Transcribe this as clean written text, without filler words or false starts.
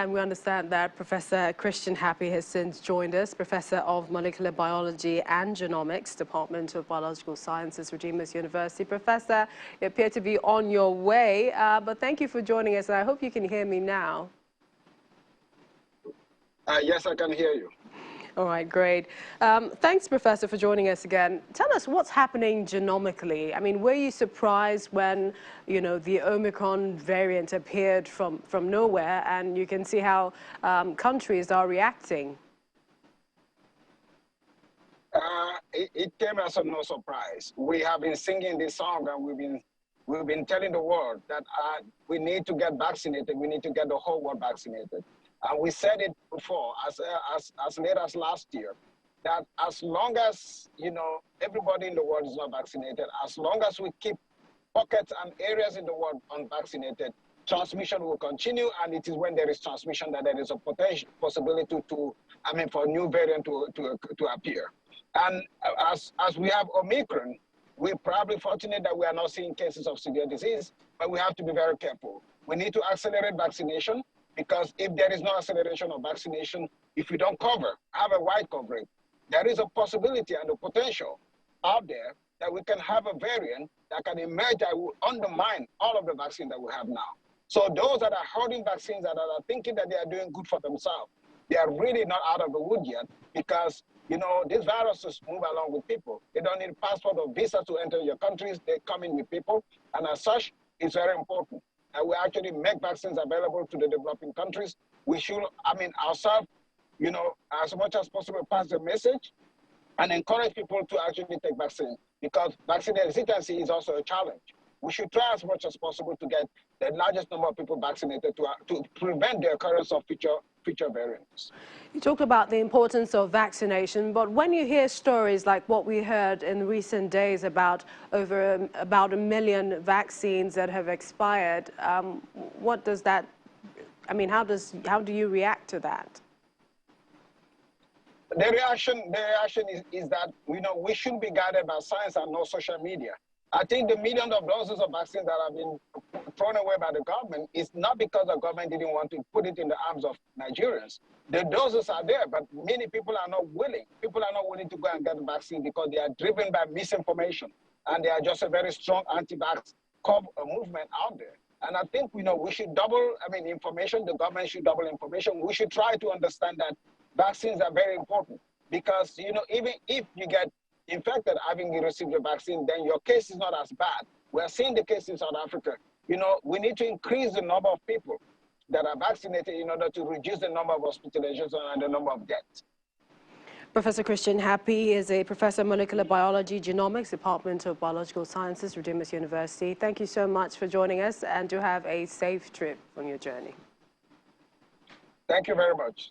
And we understand that Professor Christian Happi has since joined us, Professor of Molecular Biology and Genomics, Department of Biological Sciences, Redeemers University. Professor, you appear to be on your way, but thank you for joining us, and I hope you can hear me now. Yes, I can hear you. All right, great. Thanks, Professor, for joining us again. Tell us what's happening genomically. I mean, were you surprised when, the Omicron variant appeared from nowhere, and you can see how countries are reacting? It came as no surprise. We have been singing this song, and we've been telling the world that we need to get vaccinated. We need to get the whole world vaccinated. And we said it before, as late as last year, that as long as, everybody in the world is not vaccinated, as long as we keep pockets and areas in the world unvaccinated, transmission will continue. And it is when there is transmission that there is a possibility for a new variant to appear. And as we have Omicron, we're probably fortunate that we are not seeing cases of severe disease, but we have to be very careful. We need to accelerate vaccination, because if there is no acceleration of vaccination, if we don't have a wide coverage, there is a possibility and a potential out there that we can have a variant that can emerge that will undermine all of the vaccine that we have now. So those that are holding vaccines that are thinking that they are doing good for themselves, they are really not out of the wood yet, because these viruses move along with people. They don't need a passport or visa to enter your countries. They come in with people, and as such, it's very important that we actually make vaccines available to the developing countries. We should, ourselves, as much as possible, pass the message and encourage people to actually take vaccine, because vaccine hesitancy is also a challenge. We should try as much as possible to get the largest number of people vaccinated to prevent the occurrence of future variants. You talked about the importance of vaccination, but when you hear stories like what we heard in recent days about about 1 million vaccines that have expired, what does that? I mean, how do you react to that? The reaction is that we should be guided by science and not social media. I think the millions of doses of vaccines that have been thrown away by the government is not because the government didn't want to put it in the arms of Nigerians. The doses are there, but many people are not willing. People are not willing to go and get the vaccine because they are driven by misinformation, and they are just a very strong anti-vax movement out there. And I think we should double, information. The government should double information. We should try to understand that vaccines are very important, because even if you get infected having received the vaccine, then your case is not as bad. We are seeing the case in South Africa. We need to increase the number of people that are vaccinated in order to reduce the number of hospitalizations and the number of deaths. Professor Christian Happi is a professor of molecular biology, genomics, Department of Biological Sciences, Redeemers University. Thank you so much for joining us, and do have a safe trip on your journey. Thank you very much.